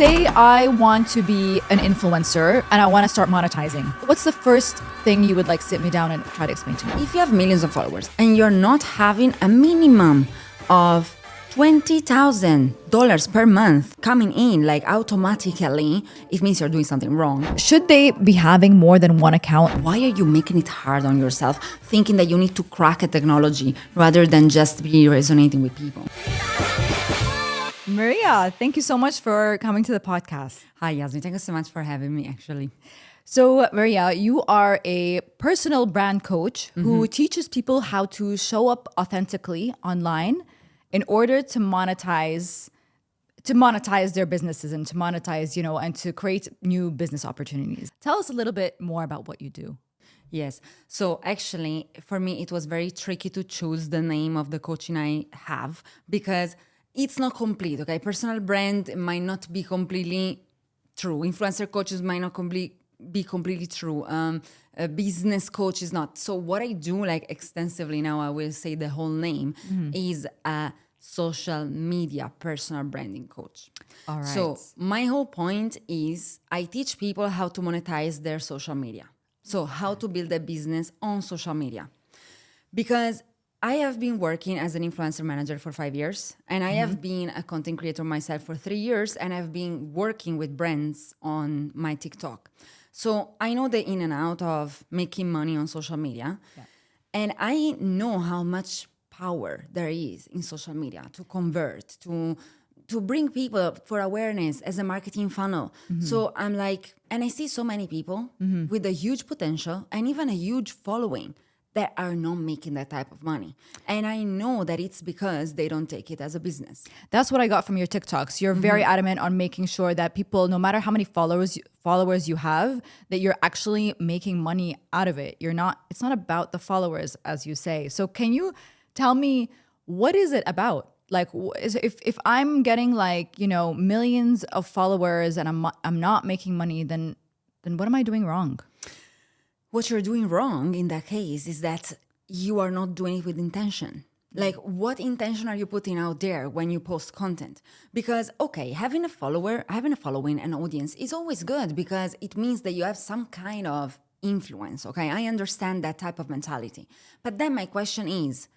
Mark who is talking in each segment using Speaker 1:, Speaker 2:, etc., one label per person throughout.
Speaker 1: say I want to be an influencer and I want to start monetizing. What's the first thing you would like sit me down and try to explain to me?
Speaker 2: If you have millions of followers and you're not having a minimum of $20,000 per month coming in like automatically, it means you're doing something wrong.
Speaker 1: Should they be having more than one account?
Speaker 2: Why are you making it hard on yourself, thinking that you need to crack a technology rather than just be resonating with people?
Speaker 1: Maria, thank you so much for coming to the podcast.
Speaker 2: Hi, Yasmin. Thank you so much for having me, actually.
Speaker 1: So, Maria, you are a personal brand coach who teaches people how to show up authentically online in order to monetize their businesses and to monetize, and to create new business opportunities. Tell us a little bit more about what you do.
Speaker 2: Yes. So actually, for me, it was very tricky to choose the name of the coaching I have because it's not complete, okay? Personal brand might not be completely true. Influencer coaches might not be completely true. A business coach is not. So what I do extensively now, I will say the whole name, is a social media personal branding coach.
Speaker 1: All right.
Speaker 2: So my whole point is I teach people how to monetize their social media. So how to build a business on social media. Because I have been working as an influencer manager for 5 years, and I have been a content creator myself for 3 years, and I've been working with brands on my TikTok. So I know the in and out of making money on social media, and I know how much power there is in social media to convert, to bring people for awareness as a marketing funnel. So I'm like, and I see so many people with a huge potential and even a huge following that are not making that type of money. And I know that it's because they don't take it as a business.
Speaker 1: That's what I got from your TikToks. You're very adamant on making sure that people, no matter how many followers you have, that you're actually making money out of it. It's not about the followers, as you say. So can you tell me, what is it about? Like, if I'm getting millions of followers and I'm not making money, then what am I doing wrong?
Speaker 2: What you're doing wrong in that case is that you are not doing it with intention. Like, what intention are you putting out there when you post content? Because, okay, having a following, an audience is always good because it means that you have some kind of influence, okay? I understand that type of mentality. But then my question is,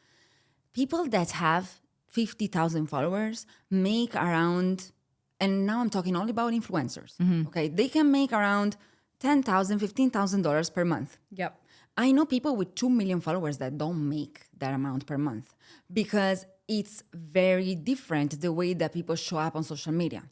Speaker 2: people that have 50,000 followers make around, and now I'm talking only about influencers, okay? They can make around $10,000, $15,000 per month.
Speaker 1: Yep.
Speaker 2: I know people with 2 million followers that don't make that amount per month because it's very different the way that people show up on social media.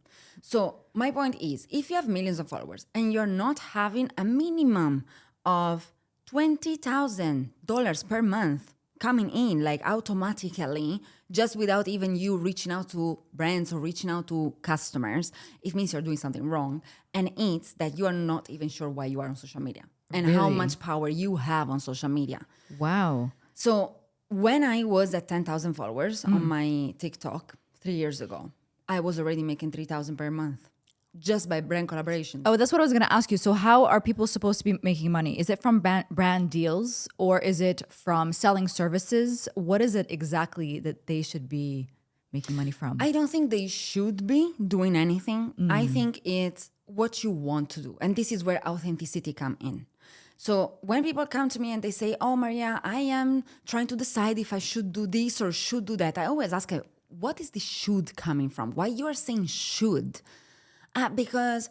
Speaker 2: So my point is, if you have millions of followers and you're not having a minimum of $20,000 per month coming in automatically, just without even you reaching out to brands or reaching out to customers, it means you're doing something wrong. And it's that you are not even sure why you are on social media and how much power you have on social media.
Speaker 1: Wow.
Speaker 2: So when I was at 10,000 followers on my TikTok 3 years ago, I was already making $3,000 per month just by brand collaboration.
Speaker 1: Oh, that's what I was going to ask you. So how are people supposed to be making money? Is it from brand deals or is it from selling services? What is it exactly that they should be making money from?
Speaker 2: I don't think they should be doing anything. I think it's what you want to do. And this is where authenticity comes in. So when people come to me and they say, oh, Maria, I am trying to decide if I should do this or should do that, I always ask her, what is the should coming from? Why you are saying should? Because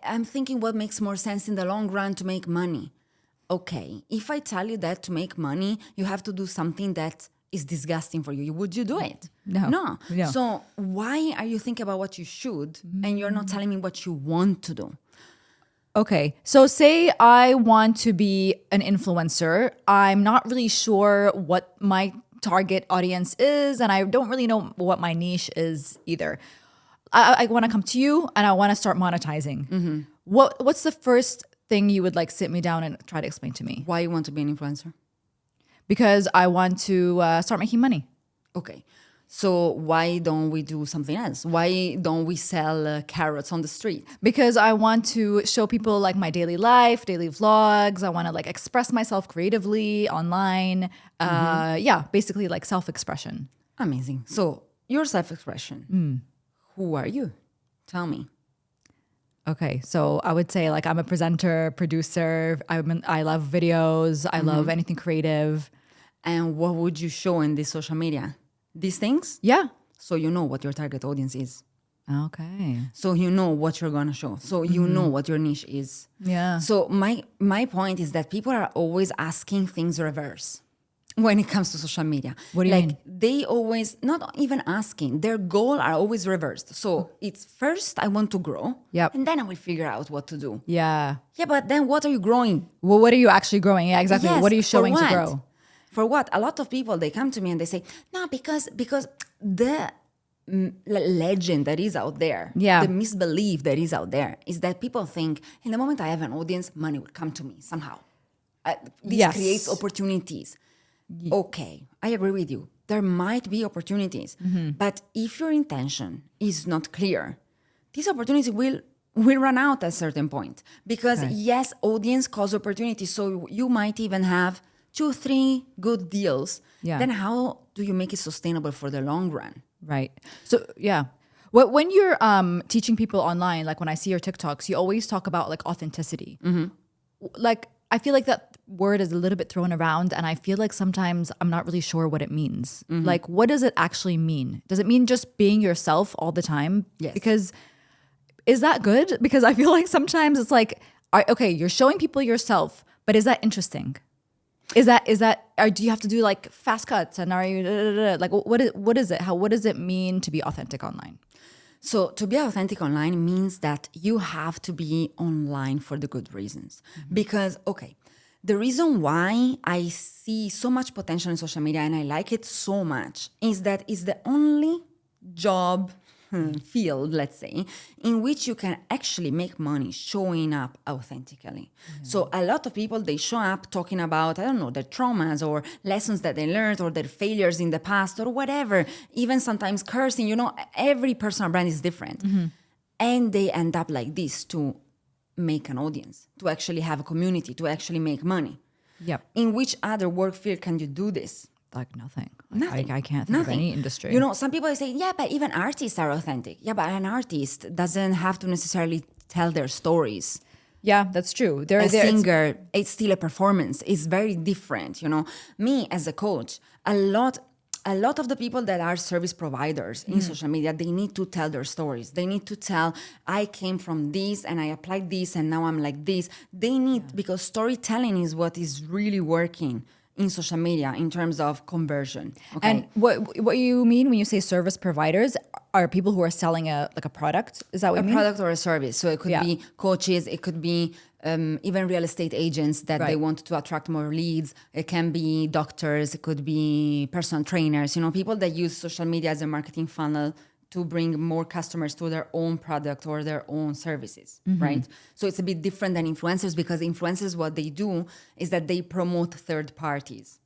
Speaker 2: I'm thinking what makes more sense in the long run to make money. Okay, if I tell you that to make money, you have to do something that is disgusting for you. Would you do it?
Speaker 1: No.
Speaker 2: So why are you thinking about what you should and you're not telling me what you want to do?
Speaker 1: Okay, so say I want to be an influencer. I'm not really sure what my target audience is, and I don't really know what my niche is either. I want to come to you and I want to start monetizing. What's the first thing you would sit me down and try to explain to me?
Speaker 2: Why you want to be an influencer?
Speaker 1: Because I want to start making money.
Speaker 2: Okay. So why don't we do something else? Why don't we sell carrots on the street?
Speaker 1: Because I want to show people my daily life, daily vlogs. I want to express myself creatively online. Basically self-expression.
Speaker 2: Amazing. So your self-expression. Who are you? Tell me.
Speaker 1: Okay, so I would say like I'm a presenter, producer. I love videos. I love anything creative.
Speaker 2: And what would you show in this social media? These things?
Speaker 1: Yeah.
Speaker 2: So you know what your target audience is.
Speaker 1: Okay.
Speaker 2: So you know what you're gonna show. So you know what your niche is.
Speaker 1: Yeah.
Speaker 2: So my point is that people are always asking things reverse when it comes to social media.
Speaker 1: What do you mean?
Speaker 2: They always not even asking. Their goal are always reversed. So it's first I want to grow.
Speaker 1: Yep.
Speaker 2: And then I will figure out what to do.
Speaker 1: Yeah.
Speaker 2: Yeah, but then what are you growing?
Speaker 1: Well, what are you actually growing? Yeah, exactly.
Speaker 2: Yes,
Speaker 1: What are you
Speaker 2: for
Speaker 1: showing to
Speaker 2: what?
Speaker 1: grow?
Speaker 2: For what? A lot of people, they come to me and they say, no, because the legend that is out there,
Speaker 1: Yeah.
Speaker 2: the misbelief that is out there is that people think in the moment I have an audience, money will come to me somehow. This
Speaker 1: Yes.
Speaker 2: creates opportunities. Okay, I agree with you. There might be opportunities, but if your intention is not clear, these opportunities will run out at a certain point. Because yes, audience cause opportunities. So you might even have 2-3 good deals.
Speaker 1: Yeah.
Speaker 2: Then how do you make it sustainable for the long run?
Speaker 1: Right. So yeah. When you're teaching people online, like when I see your TikToks, you always talk about like authenticity. Like I feel like that word is a little bit thrown around, and I feel like sometimes I'm not really sure what it means. Like, what does it actually mean? Does it mean just being yourself all the time?
Speaker 2: Yes.
Speaker 1: Because is that good? Because I feel like sometimes it's like, okay, you're showing people yourself, but is that interesting? Is that or do you have to do like fast cuts, and are you like what is it? What does it mean to be authentic online?
Speaker 2: So to be authentic online means that you have to be online for the good reasons. Because, okay, the reason why I see so much potential in social media and I like it so much is that it's the only job field, let's say, in which you can actually make money showing up authentically. So a lot of people, they show up talking about, I don't know, their traumas or lessons that they learned or their failures in the past or whatever, even sometimes cursing, every personal brand is different. And they end up like this to make an audience, to actually have a community, to actually make money.
Speaker 1: Yep.
Speaker 2: In which other work field can you do this?
Speaker 1: Like nothing.
Speaker 2: Nothing.
Speaker 1: I can't think of any industry.
Speaker 2: Some people say, yeah, but even artists are authentic. Yeah, but an artist doesn't have to necessarily tell their stories.
Speaker 1: Yeah, that's true.
Speaker 2: A singer, it's still a performance. It's very different, Me as a coach, a lot of the people that are service providers in social media, they need to tell their stories. They need to tell, I came from this and I applied this and now I'm like this. They need, because storytelling is what is really working in social media in terms of conversion. Okay?
Speaker 1: And what you mean when you say service providers are people who are selling a product? Is that what you mean?
Speaker 2: A product or a service. So it could be coaches, it could be even real estate agents that they want to attract more leads. It can be doctors, it could be personal trainers, people that use social media as a marketing funnel to bring more customers to their own product or their own services, right? So it's a bit different than influencers, because influencers, what they do is that they promote third parties.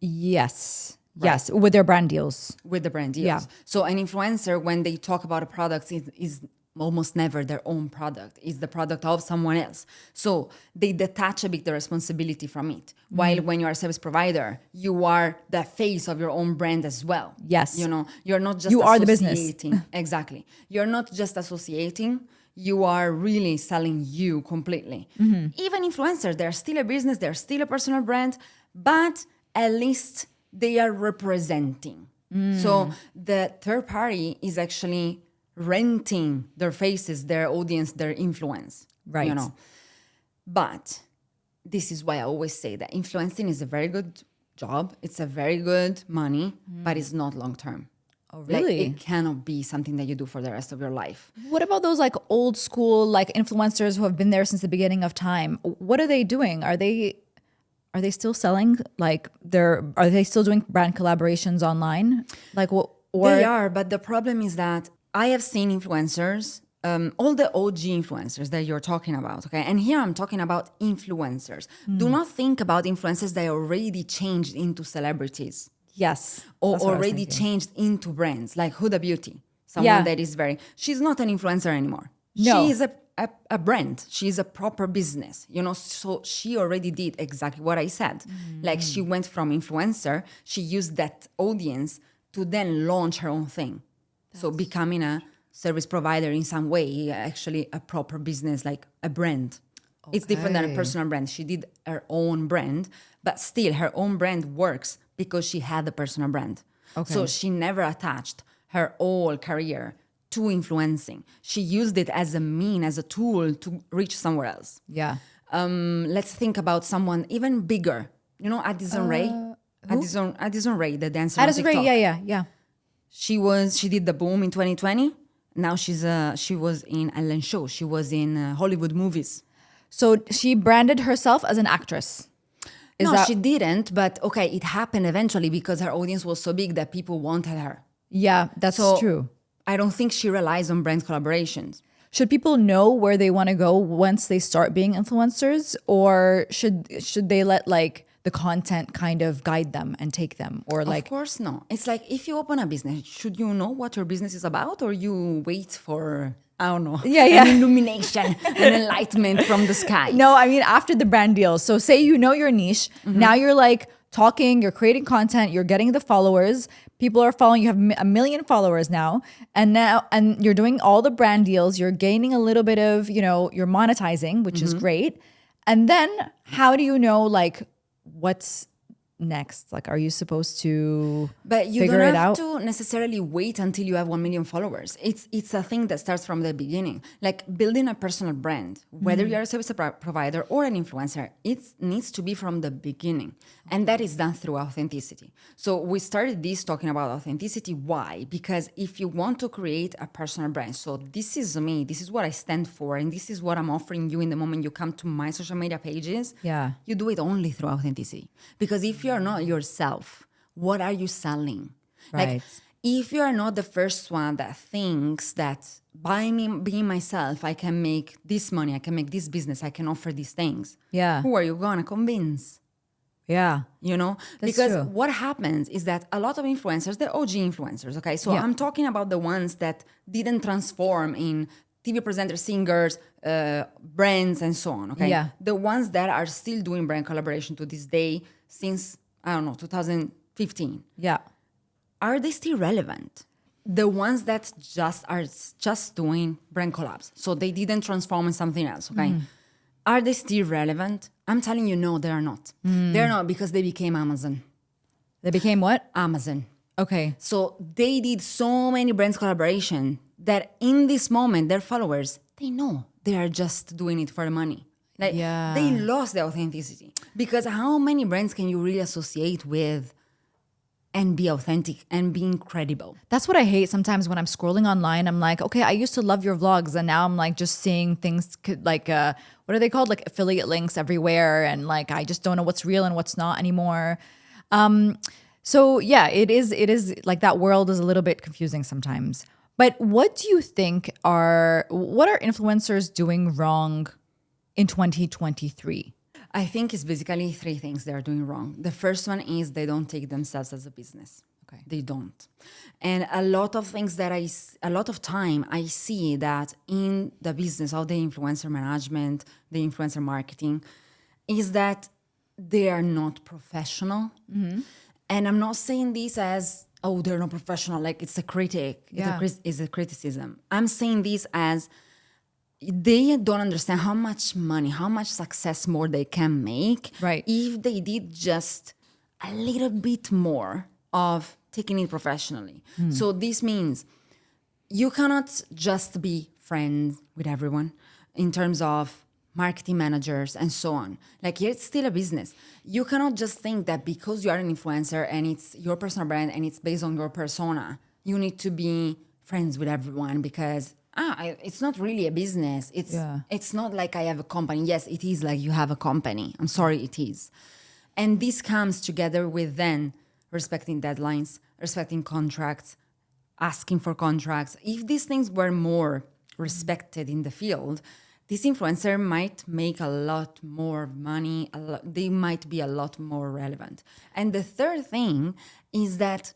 Speaker 1: Yes. Right. Yes, with their brand deals.
Speaker 2: With the brand deals.
Speaker 1: Yeah.
Speaker 2: So an influencer, when they talk about a product, is almost never their own product. It's the product of someone else. So they detach a bit the responsibility from it. While when you're a service provider, you are the face of your own brand as well.
Speaker 1: Yes.
Speaker 2: You're not just
Speaker 1: You are the business.
Speaker 2: Exactly. You're not just associating. You are really selling you completely. Even influencers, they're still a business. They're still a personal brand. But at least they are representing. So the third party is actually renting their faces, their audience, their influence.
Speaker 1: Right.
Speaker 2: But this is why I always say that influencing is a very good job. It's a very good money, but it's not long term.
Speaker 1: Oh, really?
Speaker 2: It cannot be something that you do for the rest of your life.
Speaker 1: What about those like old school like influencers who have been there since the beginning of time? What are they doing? Are they still selling? Like are they still doing brand collaborations online? Like what?
Speaker 2: They are, but the problem is that I have seen influencers, all the OG influencers that you're talking about, okay? And here I'm talking about influencers. Do not think about influencers that already changed into celebrities.
Speaker 1: Yes.
Speaker 2: Or already changed into brands, like Huda Beauty. Someone that is she's not an influencer anymore.
Speaker 1: No.
Speaker 2: She is a brand. She's a proper business, so she already did exactly what I said. Like she went from influencer, she used that audience to then launch her own thing. So becoming a service provider in some way, actually a proper business, like a brand. It's different than a personal brand. She did her own brand, but still her own brand works because she had a personal brand. So she never attached her whole career to influencing. She used it as a mean, as a tool to reach somewhere else.
Speaker 1: Yeah.
Speaker 2: Let's think about someone even bigger. You know, Addison Rae? Addison Rae, the dancer on
Speaker 1: Addison
Speaker 2: TikTok.
Speaker 1: Rae, yeah.
Speaker 2: She did the boom in 2020. Now she was in Ellen show. She was in Hollywood movies.
Speaker 1: So she branded herself as an actress.
Speaker 2: She didn't, but okay, it happened eventually because her audience was so big that people wanted her.
Speaker 1: Yeah, that's true.
Speaker 2: I don't think she relies on brand collaborations.
Speaker 1: Should people know where they want to go once they start being influencers, or should they let like the content kind of guide them and take them, or like?
Speaker 2: Of course, no. It's like if you open a business, should you know what your business is about, or you wait for, I don't know, an illumination, an enlightenment from the sky?
Speaker 1: No, I mean after the brand deal. So say you know your niche. Now you're like talking, you're creating content, you're getting the followers. People are following you. Have 1 million followers now, and you're doing all the brand deals. You're gaining a little bit of, you're monetizing, which is great. And then how do you know like what's next? Like, are you supposed to
Speaker 2: But you
Speaker 1: figure
Speaker 2: don't
Speaker 1: it
Speaker 2: have
Speaker 1: out?
Speaker 2: to necessarily wait until you have 1 million followers. It's a thing that starts from the beginning. Like building a personal brand, whether you're a service provider or an influencer, it needs to be from the beginning. And that is done through authenticity. So we started this talking about authenticity. Why? Because if you want to create a personal brand, so this is me, this is what I stand for, and this is what I'm offering you in the moment you come to my social media pages,
Speaker 1: Yeah.
Speaker 2: you do it only through authenticity. Because if you're not yourself, what are you selling?
Speaker 1: Right.
Speaker 2: Like, if you are not the first one that thinks that by me being myself, I can make this money, I can make this business, I can offer these things.
Speaker 1: Yeah.
Speaker 2: Who are you going to convince?
Speaker 1: Yeah.
Speaker 2: You know?
Speaker 1: That's
Speaker 2: because
Speaker 1: true.
Speaker 2: what happens is that a lot of influencers, they're OG influencers, okay? So I'm talking about the ones that didn't transform in TV presenters, singers, brands, and so on, okay?
Speaker 1: Yeah.
Speaker 2: The ones that are still doing brand collaboration to this day since, I don't know, 2015.
Speaker 1: Yeah.
Speaker 2: Are they still relevant? The ones that are just doing brand collabs, so they didn't transform in something else, okay? Are they still relevant? I'm telling you, no, they are not. They're not because they became Amazon.
Speaker 1: They became what?
Speaker 2: Amazon.
Speaker 1: Okay.
Speaker 2: So they did so many brands collaboration that in this moment, their followers, they know they are just doing it for the money. Like they lost their authenticity. Because how many brands can you really associate with and be authentic and be incredible?
Speaker 1: That's what I hate sometimes when I'm scrolling online. I'm like, okay, I used to love your vlogs, and now I'm like just seeing things like what are they called? Like affiliate links everywhere, and like I just don't know what's real and what's not anymore. So yeah, it is like that world is a little bit confusing sometimes. But what do you think what are influencers doing wrong in 2023?
Speaker 2: I think it's basically three things they are doing wrong. The first one is they don't take themselves as a business.
Speaker 1: Okay.
Speaker 2: They don't. And a lot of things a lot of time I see that in the business of the influencer management, the influencer marketing, is that they are not professional. Mm-hmm. And I'm not saying this as, oh, they're not professional, like it's a critic, it's a criticism. I'm saying this as they don't understand how much money, how much success more they can make if they did just a little bit more of taking it professionally. So this means you cannot just be friends with everyone in terms of marketing managers and so on. Like it's still a business. You cannot just think that because you are an influencer and it's your personal brand and it's based on your persona, you need to be friends with everyone because it's not really a business. It's not like I have a company. Yes, it is like you have a company. I'm sorry, it is. And this comes together with then respecting deadlines, respecting contracts, asking for contracts. If these things were more respected in the field, this influencer might make a lot more money. They might be a lot more relevant. And the third thing is that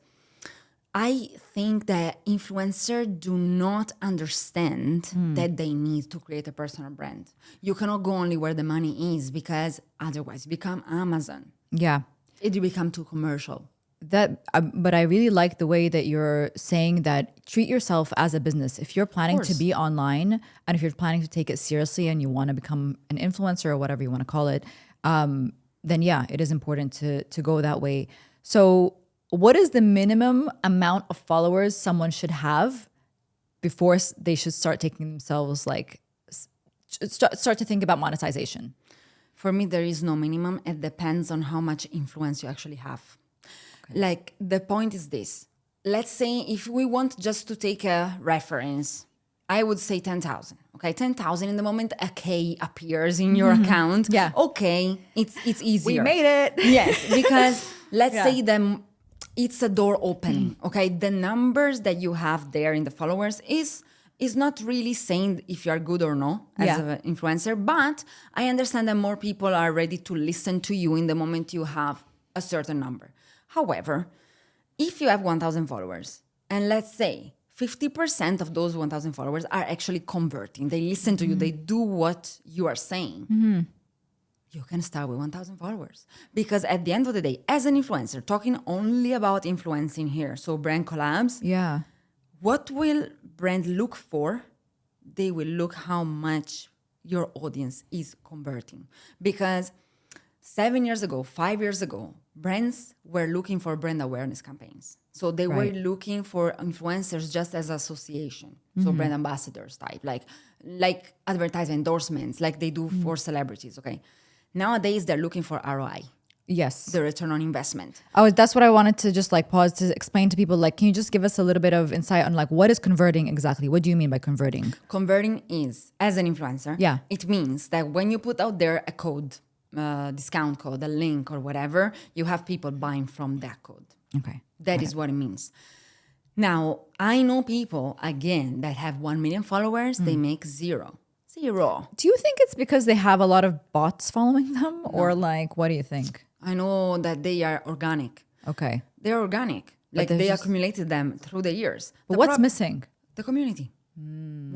Speaker 2: I think that influencers do not understand that they need to create a personal brand. You cannot go only where the money is because otherwise you become Amazon.
Speaker 1: Yeah.
Speaker 2: It will become too commercial.
Speaker 1: But I really like the way that you're saying that treat yourself as a business. If you're planning to be online and if you're planning to take it seriously and you want to become an influencer or whatever you want to call it, then yeah, it is important to go that way. So what is the minimum amount of followers someone should have before they should start taking themselves like start to think about monetization?
Speaker 2: For me, there is no minimum. It depends on how much influence you actually have. Like, the point is this. Let's say if we want just to take a reference, I would say 10,000. Okay, 10,000 in the moment a K appears in your account.
Speaker 1: Yeah.
Speaker 2: Okay, it's easier.
Speaker 1: We made it.
Speaker 2: Yes, because let's
Speaker 1: Yeah.
Speaker 2: say it's a door opening. Okay, the numbers that you have there in the followers is not really saying if you are good or no as an influencer, but I understand that more people are ready to listen to you in the moment you have a certain number. However, if you have 1,000 followers, and let's say 50% of those 1,000 followers are actually converting, they listen to you, they do what you are saying, you can start with 1,000 followers. Because at the end of the day, as an influencer, talking only about influencing here, so brand collabs,
Speaker 1: Yeah.
Speaker 2: what will brand look for? They will look how much your audience is converting. Because 7 years ago, 5 years ago, brands were looking for brand awareness campaigns. So they were looking for influencers just as association. So brand ambassadors type, like advertising endorsements, like they do for celebrities, okay? Nowadays, they're looking for ROI,
Speaker 1: Yes.
Speaker 2: the return on investment.
Speaker 1: Oh, that's what I wanted to just like pause to explain to people. Like, can you just give us a little bit of insight on like what is converting exactly? What do you mean by converting?
Speaker 2: Converting is, as an influencer,
Speaker 1: Yeah.
Speaker 2: it means that when you put out there a code, discount code, a link or whatever, you have people buying from that code.
Speaker 1: Okay.
Speaker 2: That is what it means. Now, I know people, again, that have 1 million followers, they make zero.
Speaker 1: Do you think it's because they have a lot of bots following them, or like what do you think?
Speaker 2: I know that they are organic.
Speaker 1: Okay.
Speaker 2: They're organic. Like
Speaker 1: there's
Speaker 2: they
Speaker 1: just-
Speaker 2: accumulated them through the years.
Speaker 1: But what's missing?
Speaker 2: The community.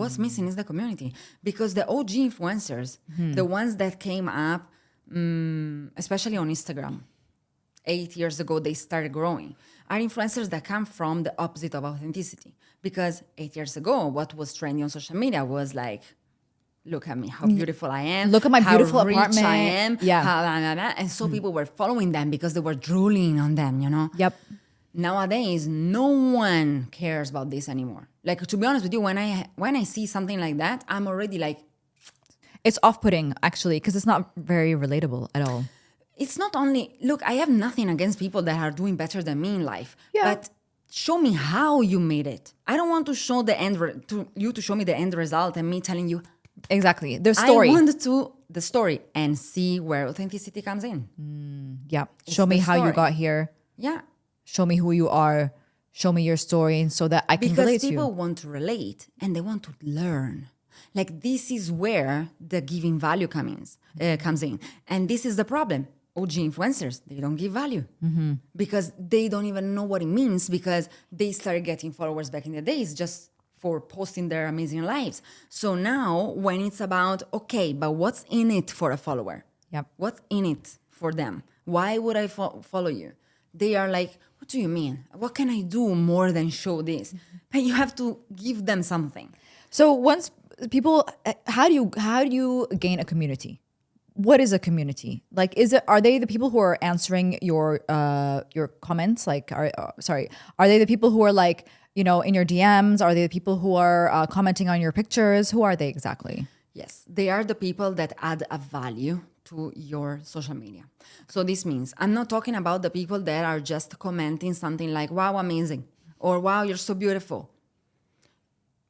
Speaker 2: What's missing is the community. Because the OG influencers, the ones that came up, especially on Instagram, 8 years ago, they started growing, are influencers that come from the opposite of authenticity. Because 8 years ago, what was trending on social media was like, look at me, how beautiful I am.
Speaker 1: Look at my
Speaker 2: how
Speaker 1: beautiful
Speaker 2: rich
Speaker 1: apartment.
Speaker 2: I am.
Speaker 1: Yeah.
Speaker 2: How, blah, blah, blah. And so people were following them because they were drooling on them, you know?
Speaker 1: Yep.
Speaker 2: Nowadays, no one cares about this anymore. Like, to be honest with you, when I see something like that, I'm already like,
Speaker 1: It's off-putting actually because it's not very relatable at all.
Speaker 2: it's not only, look, I have nothing against people that are doing better than me in life,
Speaker 1: Yeah.
Speaker 2: but show me how you made it. I don't want to show to show me the end result and me telling you,
Speaker 1: Exactly. The story.
Speaker 2: I want the story and see where authenticity comes in.
Speaker 1: Yeah. Show me
Speaker 2: the
Speaker 1: how you
Speaker 2: story.
Speaker 1: got here.
Speaker 2: Yeah.
Speaker 1: Show me who you are. Show me your story so that I can
Speaker 2: Because
Speaker 1: relate to
Speaker 2: people
Speaker 1: you.
Speaker 2: want to relate and they want to learn. Like, this is where the giving value comes in. And this is the problem. OG influencers, they don't give value because they don't even know what it means, because they started getting followers back in the days just for posting their amazing lives. So now when it's about, okay, but what's in it for a follower?
Speaker 1: Yep.
Speaker 2: What's in it for them? Why would I follow you? They are like, what do you mean? What can I do more than show this? But you have to give them something.
Speaker 1: So once people, how do you gain a community? What is a community? Like, are they the people who are answering your comments? Like, are they the people who are like, you know, in your DMs? Are they the people who are commenting on your pictures? Who are they exactly?
Speaker 2: Yes, they are the people that add a value to your social media. So this means I'm not talking about the people that are just commenting something like, wow, amazing, or wow, you're so beautiful.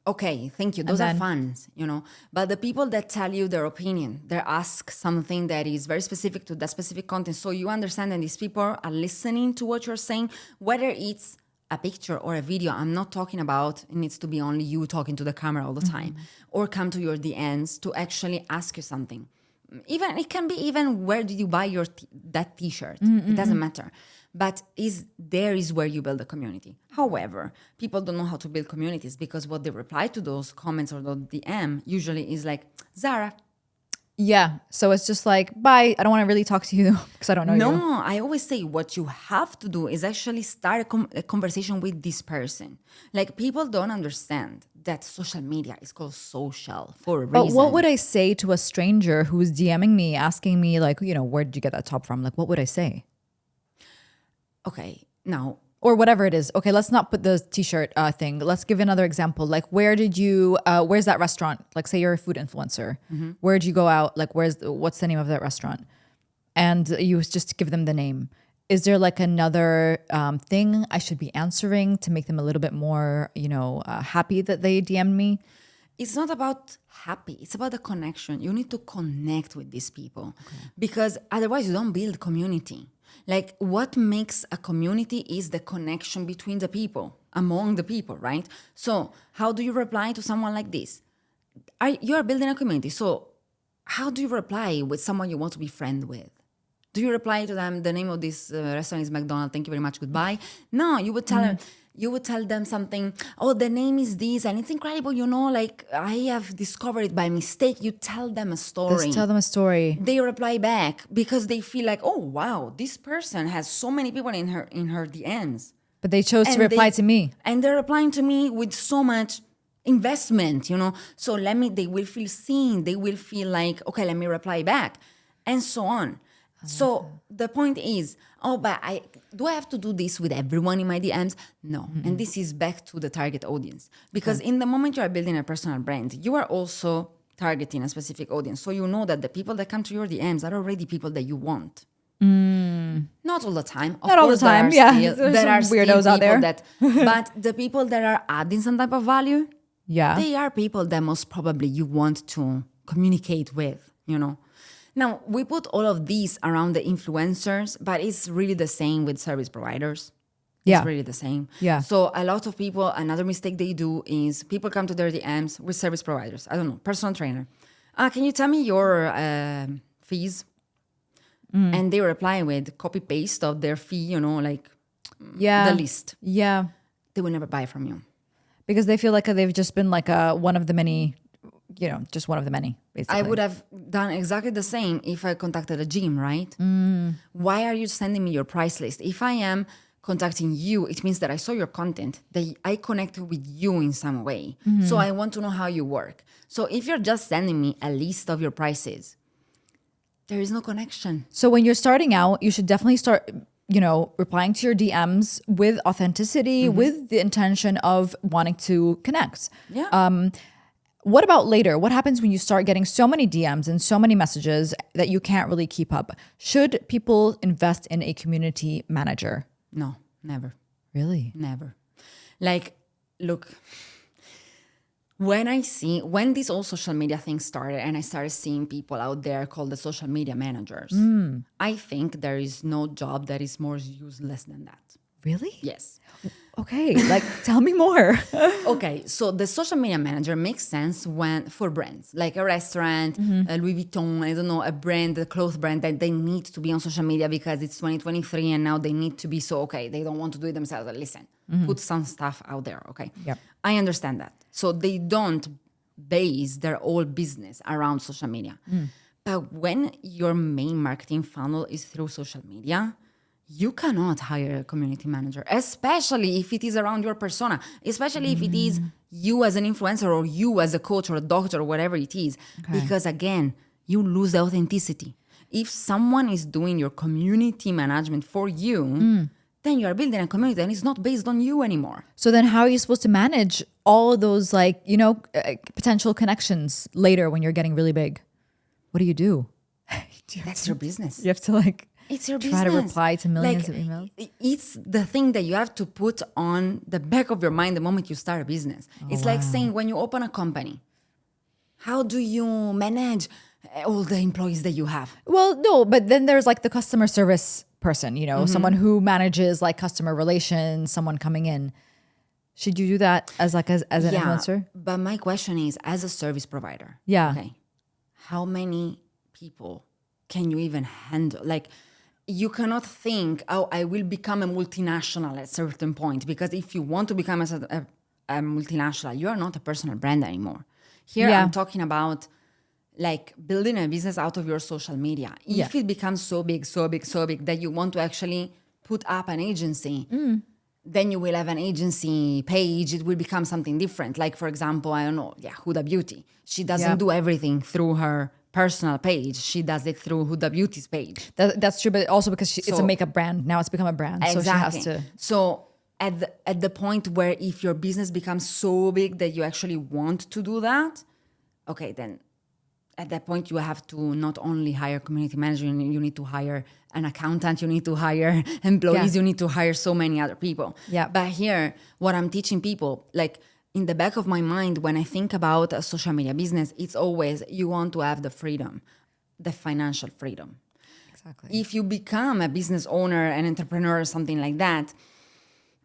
Speaker 2: Okay, thank you. Those are fans, you know. But the people that tell you their opinion, they ask something that is very specific to that specific content. So you understand that these people are listening to what you're saying, whether it's a picture or a video. I'm not talking about it needs to be only you talking to the camera all the time, or come to your DMs to actually ask you something. Even it can be even where did you buy that T-shirt? It doesn't matter. But there is where you build a community. However, people don't know how to build communities because what they reply to those comments or the DM usually is like, Zara,
Speaker 1: Yeah. So it's just like, bye. I don't want to really talk to you because I don't know you.
Speaker 2: No, I always say what you have to do is actually start a conversation with this person. Like people don't understand that social media is called social for a reason.
Speaker 1: But what would I say to a stranger who's DMing me, asking me like, where did you get that top from? Like, what would I say?
Speaker 2: Okay, now
Speaker 1: Or whatever it is. Okay, let's not put the t-shirt thing. Let's give another example. Like, where's that restaurant? Like, say you're a food influencer. Where'd you go out? Like, what's the name of that restaurant? And you just give them the name. Is there like another thing I should be answering to make them a little bit more, happy that they DM'd me?
Speaker 2: it's not about happy, it's about the connection. You need to connect with these people because otherwise you don't build community. Like what makes a community is the connection between the people, among the people, right? So how do you reply to someone like this? You are building a community. So how do you reply with someone you want to be friend with? Do you reply to them, the name of this restaurant is McDonald's, thank you very much, goodbye? No, you would tell them something, oh, the name is this, and it's incredible, like I have discovered it by mistake. You tell them a story.
Speaker 1: Just tell them a story.
Speaker 2: They reply back because they feel like, oh wow, this person has so many people in her DMs.
Speaker 1: But they chose to reply to me.
Speaker 2: And they're replying to me with so much investment, So they will feel seen. They will feel like, okay, let me reply back, and so on. So the point is, but do I have to do this with everyone in my DMs? No. And this is back to the target audience. Because in the moment you are building a personal brand, you are also targeting a specific audience. So you know that the people that come to your DMs are already people that you want. Not all the time.
Speaker 1: Not all the time, yeah.
Speaker 2: There are
Speaker 1: some weirdos out there.
Speaker 2: But the people that are adding some type of value,
Speaker 1: Yeah.
Speaker 2: they are people that most probably you want to communicate with, Now, we put all of these around the influencers, but it's really the same with service providers.
Speaker 1: Yeah.
Speaker 2: It's really the same.
Speaker 1: Yeah.
Speaker 2: So a lot of people, another mistake they do is people come to their DMs with service providers. I don't know, personal trainer. Can you tell me your fees? And they reply with copy paste of their fee, the list.
Speaker 1: Yeah.
Speaker 2: They will never buy from you.
Speaker 1: Because they feel like they've just been like one of the many, just one of the many, basically.
Speaker 2: I would have done exactly the same if I contacted a gym, right? Why are you sending me your price list? If I am contacting you, it means that I saw your content, that I connected with you in some way. So I want to know how you work. So if you're just sending me a list of your prices, there is no connection.
Speaker 1: So when you're starting out, you should definitely start, replying to your DMs with authenticity, with the intention of wanting to connect.
Speaker 2: Yeah.
Speaker 1: What about later? What happens when you start getting so many DMs and so many messages that you can't really keep up? Should people invest in a community manager?
Speaker 2: No, never.
Speaker 1: Really?
Speaker 2: Never. Like, look, when this all social media thing started and I started seeing people out there called the social media managers, I think there is no job that is more useless than that.
Speaker 1: Really?
Speaker 2: Yes.
Speaker 1: Okay, tell me more.
Speaker 2: Okay, so the social media manager makes sense for brands, like a restaurant, a Louis Vuitton, I don't know, a brand, a clothes brand that they need to be on social media because it's 2023 and now they need to be they don't want to do it themselves. Listen, put some stuff out there, okay?
Speaker 1: Yep.
Speaker 2: I understand that. So they don't base their whole business around social media. But when your main marketing funnel is through social media, you cannot hire a community manager, especially if it is around your persona, especially if it is you as an influencer or you as a coach or a doctor or whatever it is. Okay. Because again, you lose the authenticity. If someone is doing your community management for you, then you are building a community and it's not based on you anymore.
Speaker 1: So then how are you supposed to manage all of those potential connections later when you're getting really big? What do you do?
Speaker 2: That's your business.
Speaker 1: You have to
Speaker 2: it's your
Speaker 1: try
Speaker 2: business.
Speaker 1: to reply to millions of emails.
Speaker 2: It's the thing that you have to put on the back of your mind the moment you start a business. It's like saying when you open a company, how do you manage all the employees that you have?
Speaker 1: Well, no, but then there's the customer service person, someone who manages customer relations, someone coming in. Should you do that as an influencer?
Speaker 2: But my question is, as a service provider, okay, how many people can you even handle? You cannot think, I will become a multinational at a certain point, because if you want to become a multinational, you are not a personal brand anymore. Here I'm talking about like building a business out of your social media. If it becomes so big, so big, so big that you want to actually put up an agency, then you will have an agency page. It will become something different. Like, for example, I don't know, Huda Beauty. She doesn't do everything through her personal page. She does it through Huda Beauty's page.
Speaker 1: That's true, but also because it's a makeup brand. Now it's become a brand.
Speaker 2: Exactly.
Speaker 1: So she has to.
Speaker 2: So at the point where if your business becomes so big that you actually want to do that, okay, then at that point you have to not only hire community manager, you need to hire an accountant, you need to hire employees, you need to hire so many other people.
Speaker 1: Yeah.
Speaker 2: But here, what I'm teaching people, like in the back of my mind, when I think about a social media business, it's always you want to have the freedom, the financial freedom.
Speaker 1: Exactly.
Speaker 2: If you become a business owner, an entrepreneur, or something like that,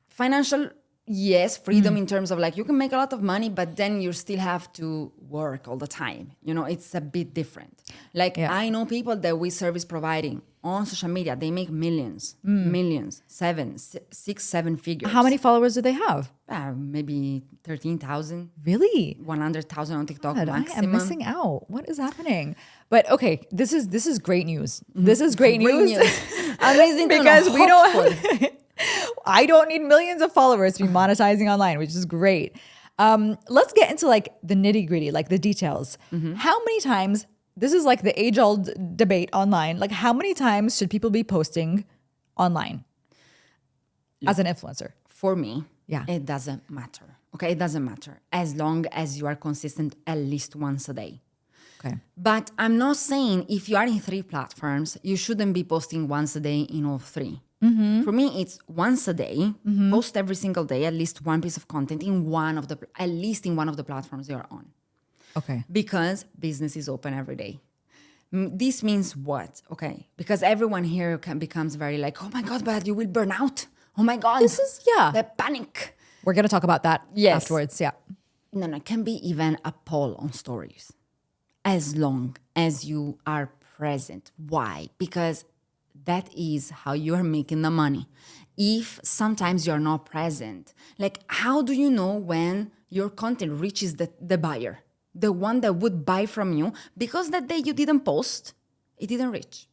Speaker 2: financial, yes, freedom in terms of like you can make a lot of money, but then you still have to work all the time. You know, it's a bit different. Like I know people that we service providing on social media, they make millions, millions, 6, 7 figures.
Speaker 1: How many followers do they have?
Speaker 2: Maybe 13,000.
Speaker 1: Really?
Speaker 2: 100,000 on TikTok
Speaker 1: God, I
Speaker 2: maximum.
Speaker 1: am missing out. What is happening? But okay, this is great news. This is great news.
Speaker 2: Amazing.
Speaker 1: Because we don't. I don't need millions of followers to be monetizing online, which is great. Let's get into like the nitty gritty, like the details. How many times? This is like the age-old debate online. Like, how many times should people be posting online as an influencer?
Speaker 2: For me,
Speaker 1: Yeah.
Speaker 2: it doesn't matter. Okay, it doesn't matter as long as you are consistent at least once a day.
Speaker 1: Okay.
Speaker 2: But I'm not saying if you are in 3 platforms, you shouldn't be posting once a day in all 3. For me, it's once a day, post every single day, at least one piece of content at least in one of the platforms you're on.
Speaker 1: Okay.
Speaker 2: Because business is open every day. This means what? Okay. Because everyone here becomes very like, oh my God, but you will burn out. Oh my God.
Speaker 1: This is,
Speaker 2: The panic.
Speaker 1: We're going to talk about that afterwards. Yeah.
Speaker 2: No, it can be even a poll on stories. As long as you are present. Why? Because that is how you are making the money. If sometimes you're not present, like how do you know when your content reaches the buyer? The one that would buy from you, because that day you didn't post, it didn't reach.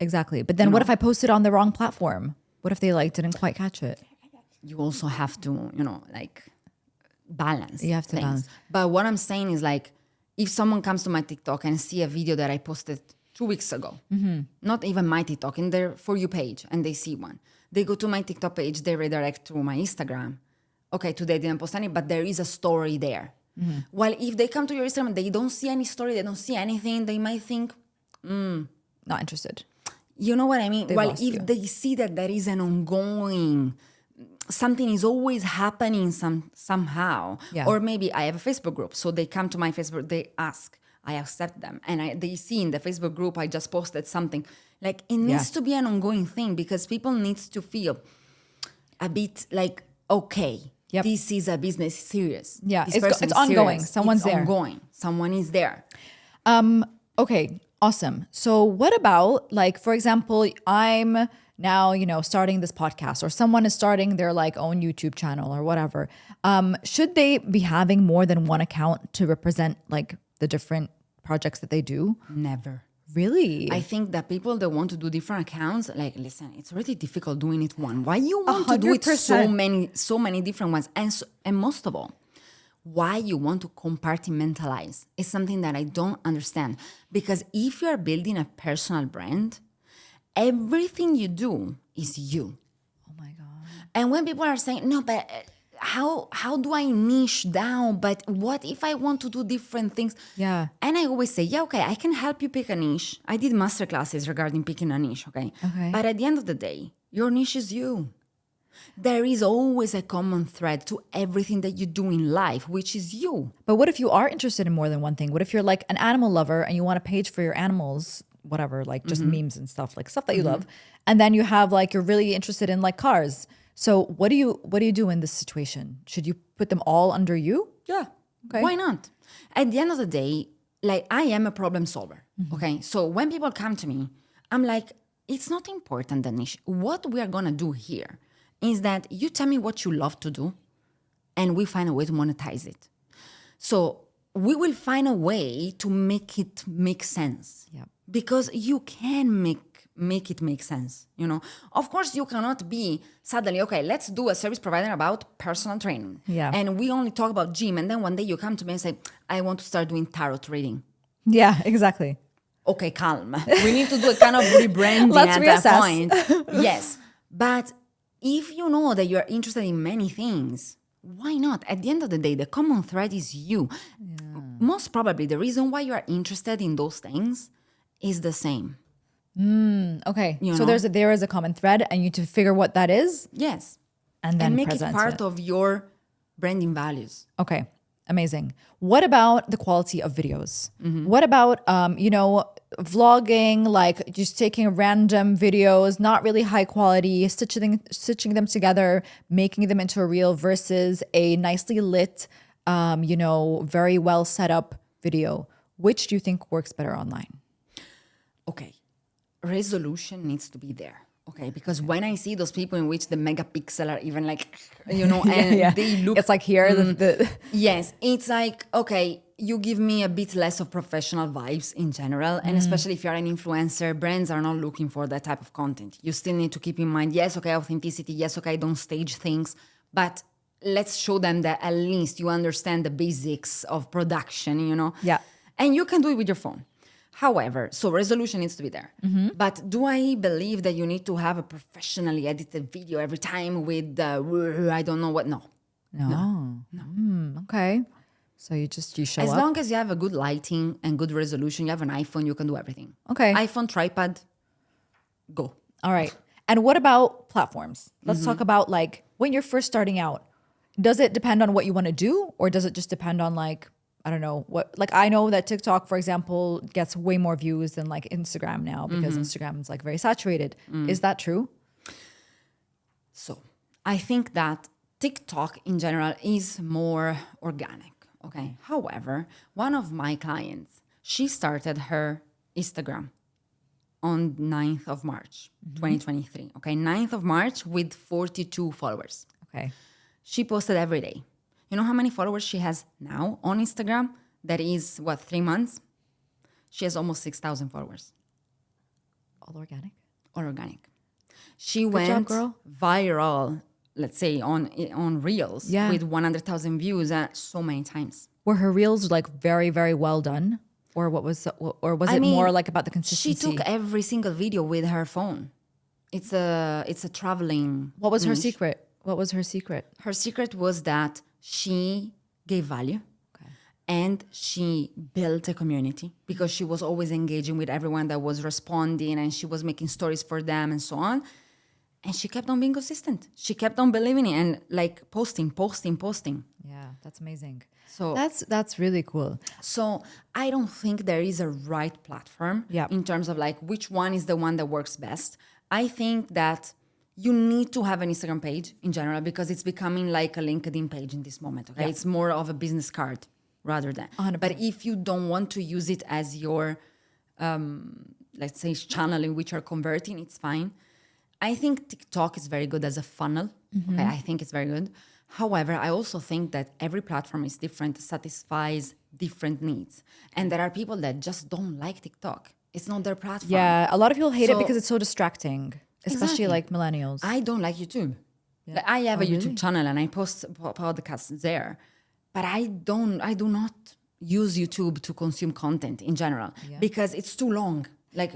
Speaker 1: Exactly. But then what if I posted on the wrong platform? What if they like didn't quite catch it?
Speaker 2: You also have to, like balance.
Speaker 1: You have to
Speaker 2: things.
Speaker 1: balance.
Speaker 2: But what I'm saying is like, if someone comes to my TikTok and see a video that I posted 2 weeks ago, not even my TikTok, in their For You page, and they see one, they go to my TikTok page, they redirect to my Instagram. Okay, today I didn't post any, but there is a story there. While if they come to your Instagram, they don't see any story, they don't see anything, they might think,
Speaker 1: Not interested.
Speaker 2: you know what I mean? Well, if
Speaker 1: lost you.
Speaker 2: they see that there is an ongoing, something is always happening somehow.
Speaker 1: Yeah.
Speaker 2: Or maybe I have a Facebook group. So they come to my Facebook, they ask, I accept them. And they see in the Facebook group, I just posted something. Like it needs to be an ongoing thing because people needs to feel a bit like, okay, this is a business serious.
Speaker 1: Yeah,
Speaker 2: This
Speaker 1: it's
Speaker 2: person
Speaker 1: it's
Speaker 2: is
Speaker 1: ongoing.
Speaker 2: serious.
Speaker 1: Someone's
Speaker 2: It's
Speaker 1: there.
Speaker 2: ongoing. Someone is there.
Speaker 1: Okay, awesome. So what about like, for example, I'm now, starting this podcast or someone is starting their like own YouTube channel or whatever. Should they be having more than one account to represent like the different projects that they do?
Speaker 2: Never.
Speaker 1: Really?
Speaker 2: I think that people that want to do different accounts, like, listen, it's really difficult doing it one. Why you want to do it
Speaker 1: 100%.
Speaker 2: so many different ones? And most of all, why you want to compartmentalize is something that I don't understand. Because if you are building a personal brand, everything you do is you.
Speaker 1: Oh my God.
Speaker 2: And when people are saying, no, but how do I niche down? But what if I want to do different things?
Speaker 1: Yeah.
Speaker 2: And I always say, yeah, okay, I can help you pick a niche. I did masterclasses regarding picking a niche, okay? But at the end of the day, your niche is you. There is always a common thread to everything that you do in life, which is you.
Speaker 1: But what if you are interested in more than one thing? What if you're like an animal lover and you want a page for your animals, whatever, like just memes and stuff, like stuff that you love. And then you have like, you're really interested in like cars. So what do you do in this situation? Should you put them all under you?
Speaker 2: Yeah.
Speaker 1: Okay.
Speaker 2: Why not? At the end of the day, like I am a problem solver. Okay. So when people come to me, I'm like, it's not important the niche. What we are gonna do here is that you tell me what you love to do and we find a way to monetize it. So we will find a way to make it make sense.
Speaker 1: Yep.
Speaker 2: Because you can make it make sense, you know. Of course, you cannot be suddenly, okay, let's do a service provider about personal training.
Speaker 1: Yeah.
Speaker 2: And we only talk about gym. And then one day you come to me and say, I want to start doing tarot reading.
Speaker 1: Yeah, exactly.
Speaker 2: Okay, calm. We need to do a kind of rebranding
Speaker 1: Let's
Speaker 2: at
Speaker 1: reassess.
Speaker 2: that point. Yes. But if you know that you're interested in many things, why not? At the end of the day, the common thread is you. Yeah. Most probably the reason why you are interested in those things is the same.
Speaker 1: Okay.
Speaker 2: You
Speaker 1: So
Speaker 2: know?
Speaker 1: there is a common thread and you need to figure what that is
Speaker 2: Yes.
Speaker 1: and then
Speaker 2: make it
Speaker 1: present
Speaker 2: part of your branding values.
Speaker 1: Okay. Amazing. What about the quality of videos?
Speaker 2: Mm-hmm.
Speaker 1: What about, vlogging, like just taking random videos, not really high quality, stitching them together, making them into a reel versus a nicely lit, very well set up video? Which do you think works better online?
Speaker 2: Okay. Resolution needs to be there. Okay. Because when I see those people in which the megapixel are even like, and they look.
Speaker 1: It's like here, the
Speaker 2: Yes. It's like, okay, you give me a bit less of professional vibes in general. And especially if you're an influencer, brands are not looking for that type of content. You still need to keep in mind, yes, okay, authenticity. Yes, okay, don't stage things. But let's show them that at least you understand the basics of production, you know?
Speaker 1: Yeah.
Speaker 2: And you can do it with your phone. However, so resolution needs to be there. But do I believe that you need to have a professionally edited video every time with I don't know what? No.
Speaker 1: No. Okay. So you show
Speaker 2: As
Speaker 1: up.
Speaker 2: long as you have a good lighting and good resolution, you have an iPhone, you can do everything.
Speaker 1: Okay.
Speaker 2: iPhone, tripod, go.
Speaker 1: All right. And what about platforms? Let's talk about like when you're first starting out. Does it depend on what you want to do, or does it just depend on like, I don't know what, like I know that TikTok, for example, gets way more views than like Instagram now because Instagram is like very saturated. Is that true?
Speaker 2: So I think that TikTok in general is more organic. Okay. However, one of my clients, she started her Instagram on 9th of March, 2023. Okay. 9th of March with 42 followers.
Speaker 1: Okay.
Speaker 2: She posted every day. You know how many followers she has now on Instagram? That is, 3 months? She has almost 6,000 followers.
Speaker 1: All organic?
Speaker 2: All organic. She
Speaker 1: Good
Speaker 2: went
Speaker 1: job, girl.
Speaker 2: viral, let's say, on Reels
Speaker 1: Yeah.
Speaker 2: with 100,000 views so many times.
Speaker 1: Were her reels like very, very well done? Or was it more like about the consistency?
Speaker 2: She took every single video with her phone. It's a traveling.
Speaker 1: What was her
Speaker 2: niche.
Speaker 1: secret? What was her secret?
Speaker 2: Her secret was that she gave value. And she built a community because she was always engaging with everyone that was responding, and she was making stories for them and so on. And she kept on being consistent. She kept on believing it and like posting.
Speaker 1: Yeah, that's amazing.
Speaker 2: So
Speaker 1: That's really cool.
Speaker 2: So I don't think there is a right platform in terms of like which one is the one that works best. I think that you need to have an Instagram page in general because it's becoming like a LinkedIn page in this moment. Okay, it's more of a business card rather than.
Speaker 1: 100%.
Speaker 2: But if you don't want to use it as your, let's say, channel in which you're converting, it's fine. I think TikTok is very good as a funnel. Okay, I think it's very good. However, I also think that every platform is different, satisfies different needs. And there are people that just don't like TikTok. It's not their platform.
Speaker 1: Yeah, a lot of people hate it
Speaker 2: So-
Speaker 1: because it's so distracting, especially
Speaker 2: Exactly.
Speaker 1: like millennials.
Speaker 2: I don't like YouTube. Like, I have a YouTube
Speaker 1: really?
Speaker 2: channel and I post podcasts there, but I do not use YouTube to consume content in general because it's too long. Like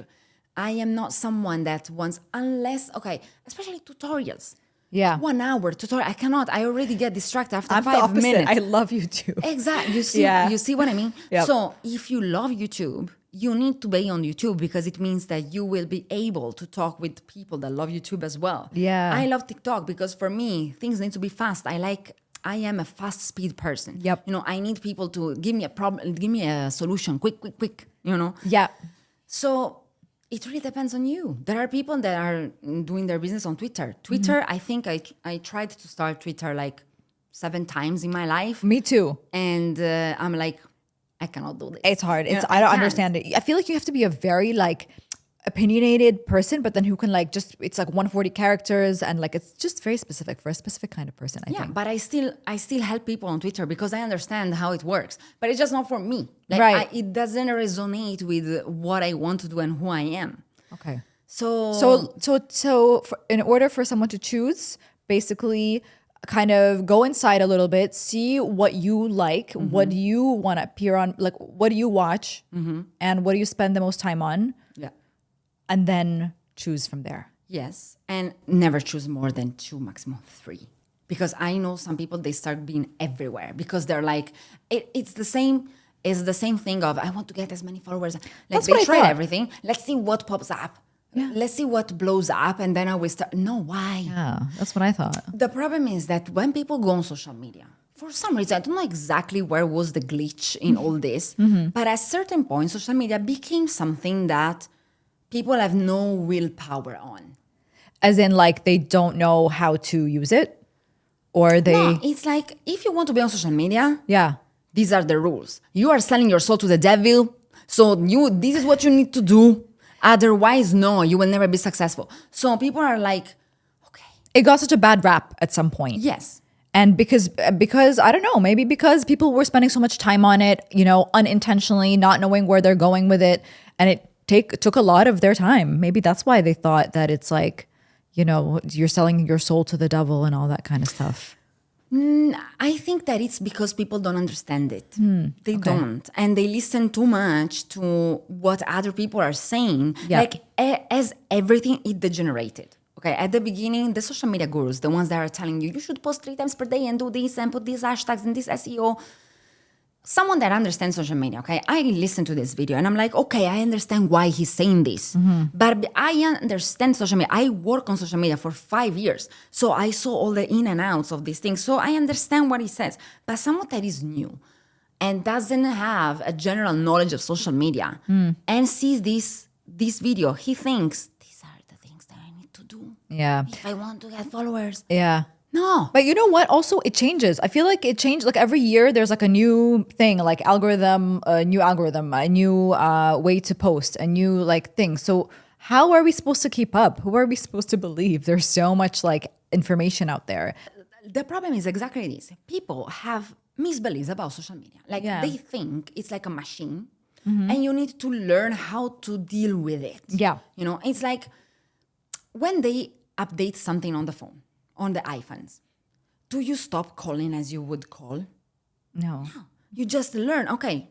Speaker 2: I am not someone that wants, especially tutorials.
Speaker 1: Yeah.
Speaker 2: 1 hour tutorial. I cannot. I already get distracted after
Speaker 1: I'm the
Speaker 2: 5
Speaker 1: opposite.
Speaker 2: minutes.
Speaker 1: I love YouTube.
Speaker 2: Exactly. You see,
Speaker 1: Yeah.
Speaker 2: you see what I mean?
Speaker 1: Yep.
Speaker 2: So if you love YouTube, you need to be on YouTube because it means that you will be able to talk with people that love YouTube as well.
Speaker 1: Yeah.
Speaker 2: I love TikTok because for me, things need to be fast. I am a fast speed person.
Speaker 1: Yep.
Speaker 2: You know, I need people to give me a problem, give me a solution, quick, you know?
Speaker 1: Yeah.
Speaker 2: So it really depends on you. There are people that are doing their business on Twitter. Twitter, I think I tried to start Twitter like 7 times in my life.
Speaker 1: Me too.
Speaker 2: And I'm like, I cannot do this.
Speaker 1: It's hard.
Speaker 2: You know,
Speaker 1: I don't
Speaker 2: can't.
Speaker 1: understand it. I feel like you have to be a very like opinionated person, but then who can like just, it's like 140 characters and like it's just very specific for a specific kind of person, I think.
Speaker 2: But I still help people on Twitter because I understand how it works. But it's just not for me. Like,
Speaker 1: Right.
Speaker 2: It doesn't resonate with what I want to do and who I am.
Speaker 1: Okay.
Speaker 2: So
Speaker 1: In order for someone to choose, basically kind of go inside a little bit, see what you like, what do you want to appear on, like what do you watch and what do you spend the most time on,
Speaker 2: yeah.
Speaker 1: and then choose from there.
Speaker 2: Yes, and never choose more than 2, maximum 3. Because I know some people, they start being everywhere because they're like, it's the same. It's the same thing of I want to get as many followers. Like
Speaker 1: That's
Speaker 2: they
Speaker 1: what I
Speaker 2: try
Speaker 1: thought.
Speaker 2: everything. Let's see what pops up.
Speaker 1: Yeah.
Speaker 2: Let's see what blows up, and then I will start. No, why?
Speaker 1: Yeah, that's what I thought.
Speaker 2: The problem is that when people go on social media, for some reason, I don't know exactly where was the glitch in all this, but at a certain point, social media became something that people have no willpower on.
Speaker 1: As in like they don't know how to use it, or they,
Speaker 2: No, it's like if you want to be on social media,
Speaker 1: yeah.
Speaker 2: these are the rules. You are selling your soul to the devil, so this is what you need to do. Otherwise, no, you will never be successful. So people are like, okay,
Speaker 1: It got such a bad rap at some point.
Speaker 2: yes.
Speaker 1: And because I don't know, maybe because people were spending so much time on it, you know, unintentionally, not knowing where they're going with it, and it took a lot of their time. Maybe that's why they thought that it's like, you know, you're selling your soul to the devil and all that kind of stuff.
Speaker 2: I think that it's because people don't understand it. They don't. And they listen too much to what other people are saying.
Speaker 1: Yeah.
Speaker 2: Like, as everything, it degenerated. Okay, at the beginning, the social media gurus, the ones that are telling you, you should post 3 times per day and do this and put these hashtags and this SEO. Someone that understands social media, okay, I listen to this video and I'm like, okay, I understand why he's saying this. But I understand social media. I work on social media for 5 years. So I saw all the in and outs of these things. So I understand what he says. But someone that is new and doesn't have a general knowledge of social media and sees this video, he thinks, these are the things that I need to do
Speaker 1: Yeah.
Speaker 2: if I want to get followers.
Speaker 1: Yeah.
Speaker 2: No.
Speaker 1: But you know what? Also, it changes. I feel like it changed. Like every year, there's like a new thing, like a new way to post, a new like thing. So how are we supposed to keep up? Who are we supposed to believe? There's so much like information out there.
Speaker 2: The problem is exactly this. People have misbeliefs about social media. Like they think it's like a machine and you need to learn how to deal with it.
Speaker 1: Yeah.
Speaker 2: You know, it's like when they update something on the phone, on the iPhones, do you stop calling as you would call?
Speaker 1: No.
Speaker 2: You just learn, okay,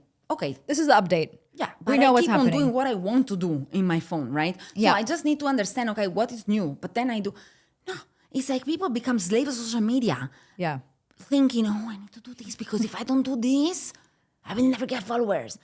Speaker 1: This is the update.
Speaker 2: yeah,
Speaker 1: We
Speaker 2: but
Speaker 1: know
Speaker 2: I
Speaker 1: what's
Speaker 2: keep
Speaker 1: happening.
Speaker 2: on doing what I want to do in my phone, right?
Speaker 1: Yeah.
Speaker 2: So I just need to understand, okay, what is new? But then I do. No, it's like people become slaves of social media,
Speaker 1: Yeah.
Speaker 2: thinking, oh, I need to do this because if I don't do this, I will never get followers.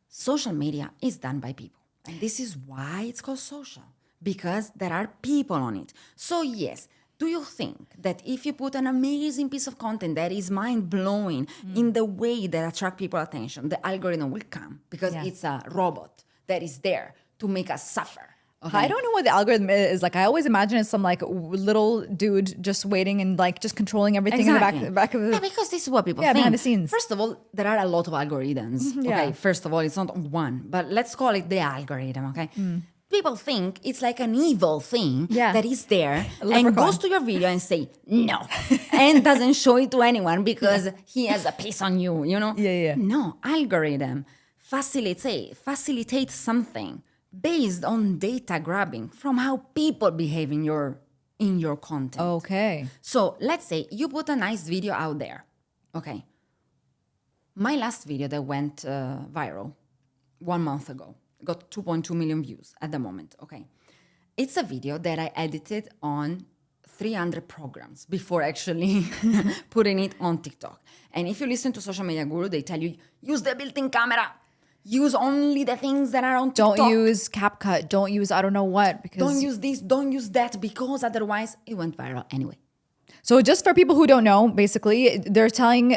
Speaker 2: Social media is done by people. And this is why it's called social, because there are people on it. So yes, do you think that if you put an amazing piece of content that is mind-blowing in the way that attract people attention, the algorithm will come because it's a robot that is there to make us suffer? Okay?
Speaker 1: I don't know what the algorithm is. Like I always imagine it's some like little dude just waiting and like just controlling everything in the back of the.
Speaker 2: Yeah, because this is what people
Speaker 1: Yeah,
Speaker 2: think.
Speaker 1: behind the scenes.
Speaker 2: First of all, there are a lot of algorithms.
Speaker 1: Yeah.
Speaker 2: Okay, first of all, it's not one, but let's call it the algorithm. Okay. People think it's like an evil thing that is there and
Speaker 1: leprechaun.
Speaker 2: goes to your video and say no and doesn't show it to anyone because he has a piece on you, you know?
Speaker 1: Yeah.
Speaker 2: No, algorithm facilitates something based on data grabbing from how people behave in your content.
Speaker 1: Okay.
Speaker 2: So let's say you put a nice video out there. Okay. My last video that went viral 1 month ago got 2.2 million views at the moment. Okay. It's a video that I edited on 300 programs before actually putting it on TikTok. And if you listen to Social Media Guru, they tell you, use the built-in camera. Use only the things that are on TikTok.
Speaker 1: Don't use CapCut. Don't use I don't know what because
Speaker 2: Don't use this, don't use that, because otherwise it went viral anyway.
Speaker 1: So just for people who don't know, basically, they're telling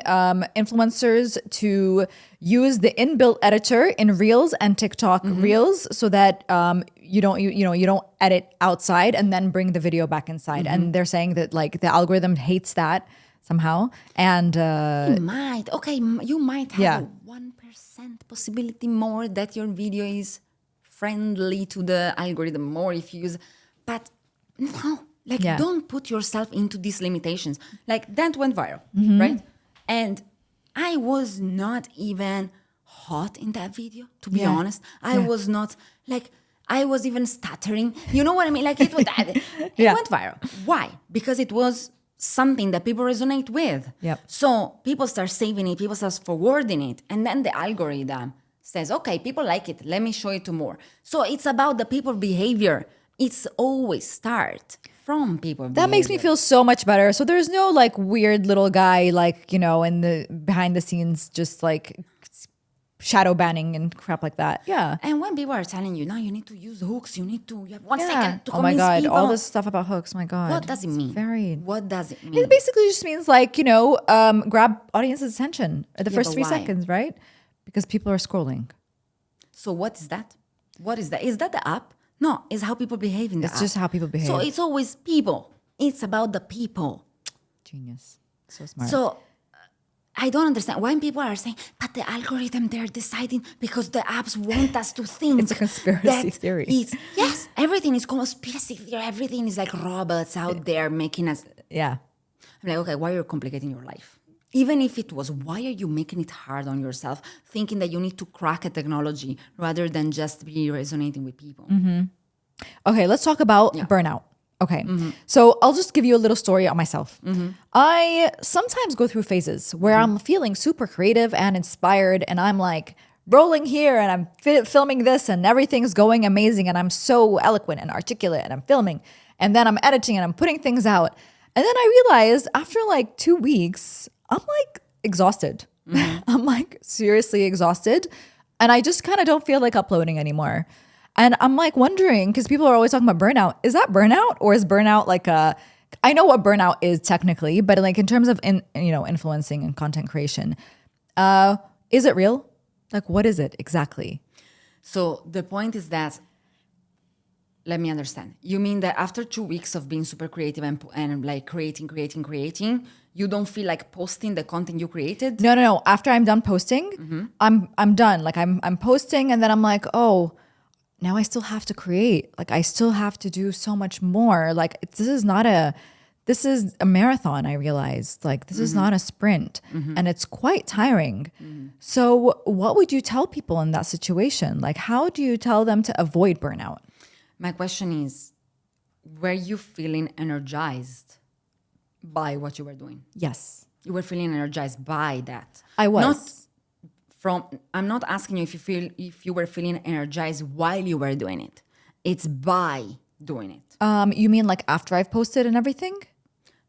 Speaker 1: influencers to use the inbuilt editor in Reels and TikTok Reels so that you don't edit outside and then bring the video back inside. And they're saying that like the algorithm hates that somehow. And
Speaker 2: You might have
Speaker 1: Yeah.
Speaker 2: a 1% possibility more that your video is friendly to the algorithm, more if you use, but no, like don't put yourself into these limitations. Like that went viral, right? And I was not even hot in that video, to be honest. I was not like, I was even stuttering. You know what I mean? Like it went viral. Why? Because it was something that people resonate with.
Speaker 1: Yep.
Speaker 2: So people start saving it, people start forwarding it. And then the algorithm says, okay, people like it. Let me show it to more. So it's about the people behavior. It's always start from people behavior.
Speaker 1: That makes me feel so much better. So there's no like weird little guy, like, you know, in the behind the scenes, just like shadow banning and crap like that. Yeah.
Speaker 2: And when people are telling you, no, you need to use hooks, you have 1 second to
Speaker 1: Oh my
Speaker 2: convince
Speaker 1: God.
Speaker 2: people.
Speaker 1: All this stuff about hooks. My God.
Speaker 2: What does it mean? What does it mean?
Speaker 1: It basically just means like, you know, grab audience's attention at the first
Speaker 2: but
Speaker 1: 3
Speaker 2: why?
Speaker 1: seconds, right? Because people are scrolling.
Speaker 2: So what is that? What is that? Is that the app? No, it's how people behave in the app.
Speaker 1: It's just how people behave.
Speaker 2: So it's always people. It's about the people.
Speaker 1: Genius. So smart.
Speaker 2: So I don't understand when people are saying, but the algorithm, they're deciding because the apps want us to think.
Speaker 1: It's a conspiracy theory.
Speaker 2: Yes, everything is conspiracy theory. Everything is like robots out there making us.
Speaker 1: Yeah.
Speaker 2: I'm like, okay, why are you complicating your life? Even if it was, why are you making it hard on yourself, thinking that you need to crack a technology rather than just be resonating with people?
Speaker 1: Okay, let's talk about burnout. Okay, so I'll just give you a little story on myself. I sometimes go through phases where I'm feeling super creative and inspired, and I'm like rolling here and I'm filming this and everything's going amazing, and I'm so eloquent and articulate and I'm filming, and then I'm editing and I'm putting things out. And then I realized after like 2 weeks, I'm like exhausted. I'm like seriously exhausted. And I just kind of don't feel like uploading anymore. And I'm like wondering, because people are always talking about burnout. Is that burnout, or is burnout like I know what burnout is technically, but like in terms of influencing and content creation, is it real? Like what is it exactly?
Speaker 2: So the point is that, let me understand. You mean that after 2 weeks of being super creative and like creating, you don't feel like posting the content you created?
Speaker 1: No. After I'm done posting, I'm done. Like I'm posting, and then I'm like, oh, now I still have to create. Like I still have to do so much more. Like this is a marathon, I realized. Like this is not a sprint, and it's quite tiring. So what would you tell people in that situation? Like how do you tell them to avoid burnout?
Speaker 2: My question is, were you feeling energized by what you were doing?
Speaker 1: Yes.
Speaker 2: You were feeling energized by that.
Speaker 1: I was.
Speaker 2: I'm not asking you if you were feeling energized while you were doing it. It's by doing it.
Speaker 1: You mean like after I've posted and everything?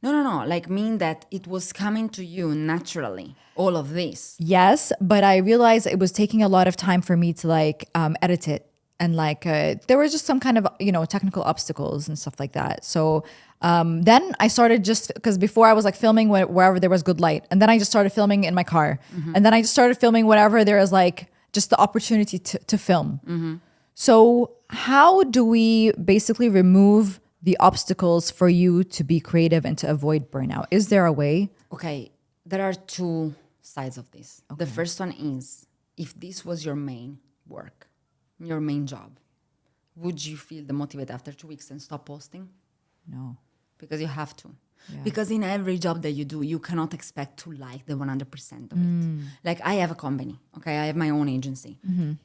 Speaker 2: No. Like mean that it was coming to you naturally, all of this.
Speaker 1: Yes, but I realized it was taking a lot of time for me to like edit it. And like there were just some kind of, technical obstacles and stuff like that. So then I started just, because before I was like filming wherever there was good light. And then I just started filming in my car. And then I just started filming whenever there is like just the opportunity to film. So how do we basically remove the obstacles for you to be creative and to avoid burnout? Is there a way?
Speaker 2: Okay, there are 2 sides of this. Okay. The first one is, if this was your main work, your main job, would you feel demotivated after 2 weeks and stop posting?
Speaker 1: No.
Speaker 2: Because you have to. Yeah. Because in every job that you do, you cannot expect to like the 100% of it. Like I have a company, okay? I have my own agency.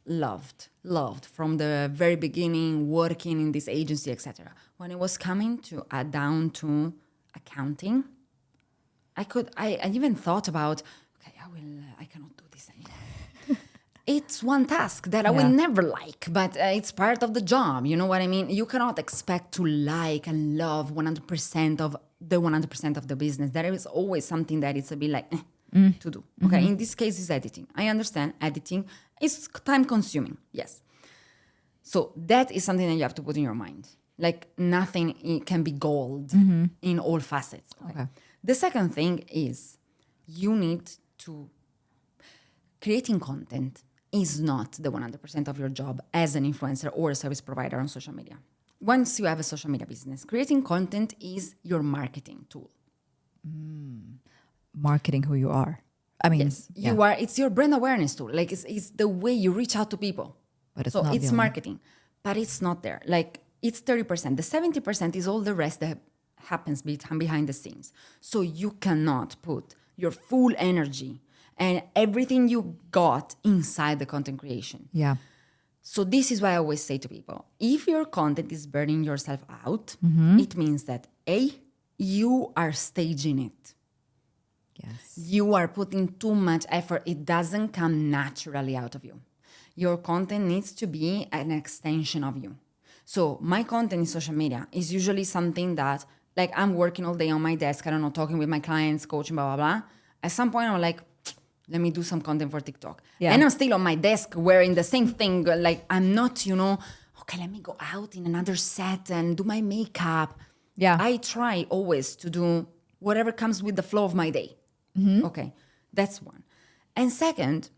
Speaker 2: Loved from the very beginning, working in this agency, etc. When it was coming to down to accounting, I even thought about, okay, I cannot do this anymore. It's one task that I will never like, but it's part of the job. You know what I mean? You cannot expect to like and love 100% of the 100% of the business. There is always something that it's a bit like to do. Okay, in this case, it's editing. I understand editing is time consuming. Yes. So that is something that you have to put in your mind. Like nothing can be gold in all facets. Okay. The second thing is you need to creating content is not the 100% of your job as an influencer or a service provider on social media. Once you have a social media business, creating content is your marketing tool.
Speaker 1: Marketing who you are. I mean,
Speaker 2: yes, you are. It's your brand awareness tool. Like it's the way you reach out to people.
Speaker 1: But it's
Speaker 2: So
Speaker 1: not
Speaker 2: it's
Speaker 1: the only-
Speaker 2: marketing, but it's not there. Like it's 30%. The 70% is all the rest that happens behind the scenes. So you cannot put your full energy and everything you got inside the content creation.
Speaker 1: Yeah.
Speaker 2: So this is why I always say to people, if your content is burning yourself out, it means that A, you are staging it.
Speaker 1: Yes.
Speaker 2: You are putting too much effort. It doesn't come naturally out of you. Your content needs to be an extension of you. So my content in social media is usually something that, like, I'm working all day on my desk, I don't know, talking with my clients, coaching, blah, blah, blah. At some point, I'm like, let me do some content for TikTok.
Speaker 1: Yeah.
Speaker 2: And I'm still on my desk wearing the same thing. Like, I'm not, okay, let me go out in another set and do my makeup.
Speaker 1: Yeah.
Speaker 2: I try always to do whatever comes with the flow of my day. Okay, that's one. And second,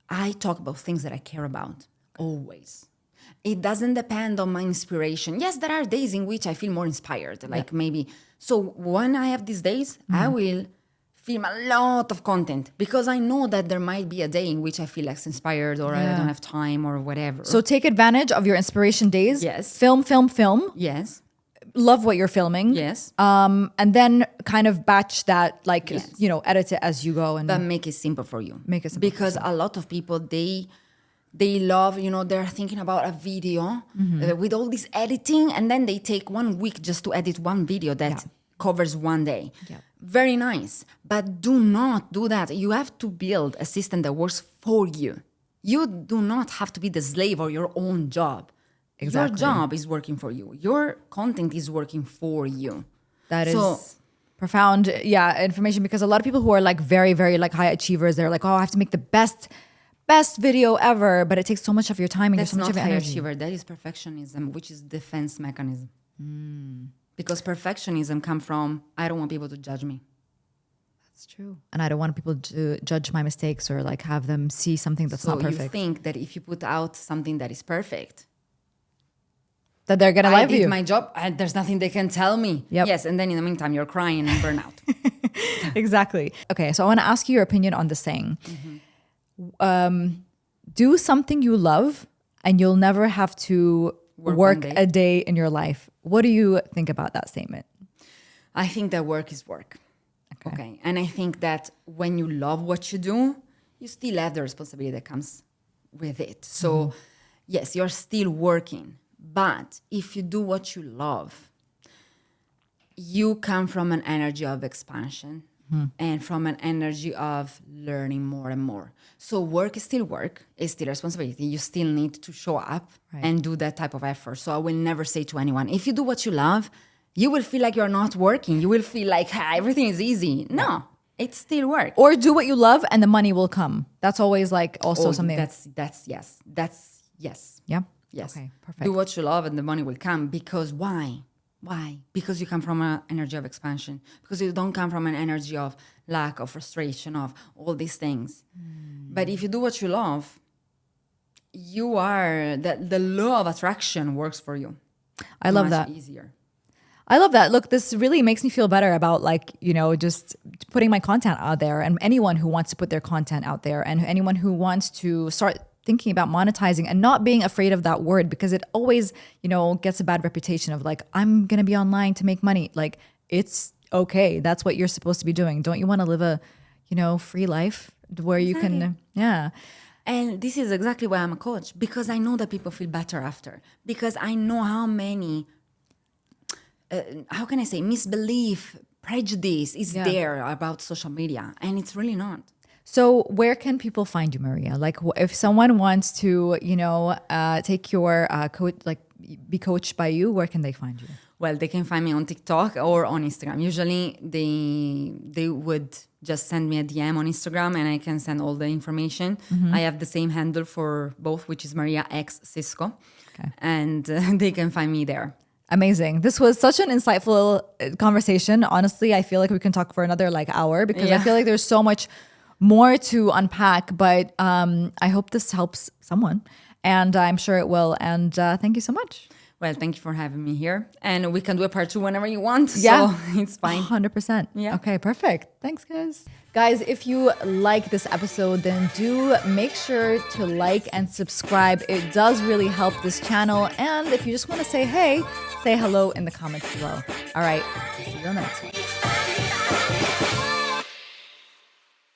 Speaker 2: I talk about things that I care about, always. It doesn't depend on my inspiration. Yes, there are days in which I feel more inspired, like maybe. So when I have these days, I will film a lot of content because I know that there might be a day in which I feel less inspired or I don't have time or whatever.
Speaker 1: So take advantage of your inspiration days.
Speaker 2: Yes.
Speaker 1: Film.
Speaker 2: Yes,
Speaker 1: Love what you're filming.
Speaker 2: yes.
Speaker 1: And then kind of batch that, like,
Speaker 2: Yes.
Speaker 1: edit it as you go and
Speaker 2: But make it simple for you.
Speaker 1: Make it simple for
Speaker 2: because a lot of people they love, they're thinking about a video with all this editing, and then they take 1 week just to edit one video that covers one day.
Speaker 1: Yeah.
Speaker 2: Very nice, but do not do that. You have to build a system that works for you. You do not have to be the slave of your own job.
Speaker 1: Exactly.
Speaker 2: Your job is working for you. Your content is working for you.
Speaker 1: That is
Speaker 2: So-
Speaker 1: profound, information, because a lot of people who are like very, very like high achievers, they're like, oh, I have to make the best video ever, but it takes so much of your time and
Speaker 2: That's
Speaker 1: so much
Speaker 2: not
Speaker 1: of your
Speaker 2: high
Speaker 1: energy.
Speaker 2: achiever. That is perfectionism, which is defense mechanism. Because perfectionism comes from, I don't want people to judge me.
Speaker 1: That's true. And I don't want people to judge my mistakes or like have them see something that's
Speaker 2: So
Speaker 1: not
Speaker 2: you
Speaker 1: perfect.
Speaker 2: think that if you put out something that is perfect,
Speaker 1: That they're gonna
Speaker 2: I
Speaker 1: love
Speaker 2: did
Speaker 1: you.
Speaker 2: my job, and there's nothing they can tell me.
Speaker 1: Yep.
Speaker 2: Yes, and then in the meantime, you're crying and burn out.
Speaker 1: Exactly. Okay, so I want to ask you your opinion on this saying.
Speaker 2: Mm-hmm.
Speaker 1: Do something you love and you'll never have to
Speaker 2: Work
Speaker 1: work
Speaker 2: one day.
Speaker 1: a day in your life. What do you think about that statement?
Speaker 2: I think that work is work. Okay. And I think that when you love what you do, you still have the responsibility that comes with it. So, yes, you're still working. But if you do what you love, you come from an energy of expansion and from an energy of learning more and more. So work is still work, it's still responsibility. You still need to show up and do that type of effort. So I will never say to anyone, if you do what you love, you will feel like you're not working. You will feel like everything is easy. No, it's still work.
Speaker 1: Or do what you love and the money will come. That's always like also something.
Speaker 2: That's yes. That's yes.
Speaker 1: Yeah.
Speaker 2: Yes.
Speaker 1: Okay, perfect.
Speaker 2: Do what you love and the money will come. Because why? Why? Because you come from an energy of expansion. Because you don't come from an energy of lack, of frustration, of all these things. But if you do what you love, you are the law of attraction works for you.
Speaker 1: I love
Speaker 2: Much
Speaker 1: that.
Speaker 2: Easier.
Speaker 1: I love that. Look, this really makes me feel better about like, just putting my content out there, and anyone who wants to put their content out there, and anyone who wants to start thinking about monetizing and not being afraid of that word, because it always, gets a bad reputation of like, I'm going to be online to make money. Like, it's okay. That's what you're supposed to be doing. Don't you want to live a, free life where you can,
Speaker 2: And this is exactly why I'm a coach, because I know that people feel better after. Because I know how many, how can I say, misbelief, prejudice is there about social media. And it's really not.
Speaker 1: So where can people find you, Maria? Like if someone wants to, take your coach, like be coached by you, where can they find you?
Speaker 2: Well, they can find me on TikTok or on Instagram. Usually they would just send me a DM on Instagram and I can send all the information. I have the same handle for both, which is Maria X Cisco.
Speaker 1: Okay.
Speaker 2: And they can find me there.
Speaker 1: Amazing. This was such an insightful conversation. Honestly, I feel like we can talk for another hour, because I feel like there's so much more to unpack, but I hope this helps someone, and I'm sure it will. And thank you so much.
Speaker 2: Well, thank you for having me here. And we can do a part 2 whenever you want.
Speaker 1: Yeah.
Speaker 2: So it's fine.
Speaker 1: 100%.
Speaker 2: Yeah.
Speaker 1: Okay, perfect. Thanks, guys. Guys, if you like this episode, then do make sure to like and subscribe. It does really help this channel. And if you just want to say hey, say hello in the comments below. All right. See you on the next one.